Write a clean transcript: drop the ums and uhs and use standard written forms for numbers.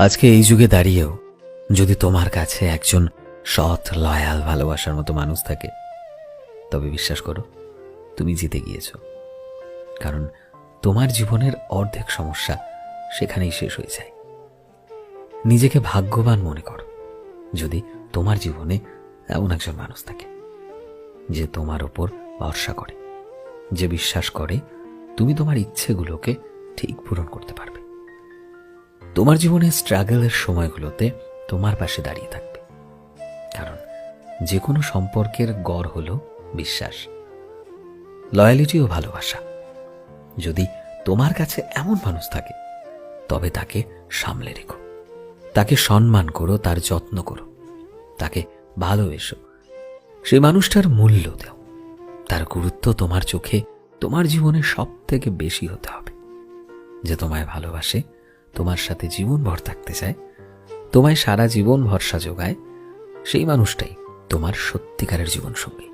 আজকে এই যুগে দাঁড়িয়েও যদি তোমার কাছে একজন সৎ লয়াল ভালোবাসার মতো মানুষ থাকে, তবে বিশ্বাস করো তুমি জিতে গিয়েছো। কারণ তোমার জীবনের অর্ধেক সমস্যা সেখানেই শেষ হয়ে যায়। নিজেকে ভাগ্যবান মনে করো যদি তোমার জীবনে এমন একজন মানুষ থাকে যে তোমার ওপর ভরসা করে, যে বিশ্বাস করে তুমি তোমার ইচ্ছেগুলোকে ঠিক পূরণ করতে পারবে। তোমার জীবনে স্ট্রাগলের সময়গুলোতে তোমার পাশে দাঁড়িয়ে থাকবে। কারণ যে কোনো সম্পর্কের গড় হলো বিশ্বাস, লয়ালিটি ও ভালোবাসা। যদি তোমার কাছে এমন মানুষ থাকে তবে তাকে সামলে রেখো, তাকে সম্মান করো, তার যত্ন করো, তাকে ভালোবেসো। সেই মানুষটার মূল্য দাও, তার গুরুত্ব তোমার চোখে তোমার জীবনে সব থেকে বেশি হতে হবে। যে তোমায় ভালোবাসে, তোমার সাথে জীবনভর থাকতে চায়, তোমায় সারা জীবন ভরসা যোগায়, সেই মানুষটাই তোমার সত্যিকারের জীবনসঙ্গী।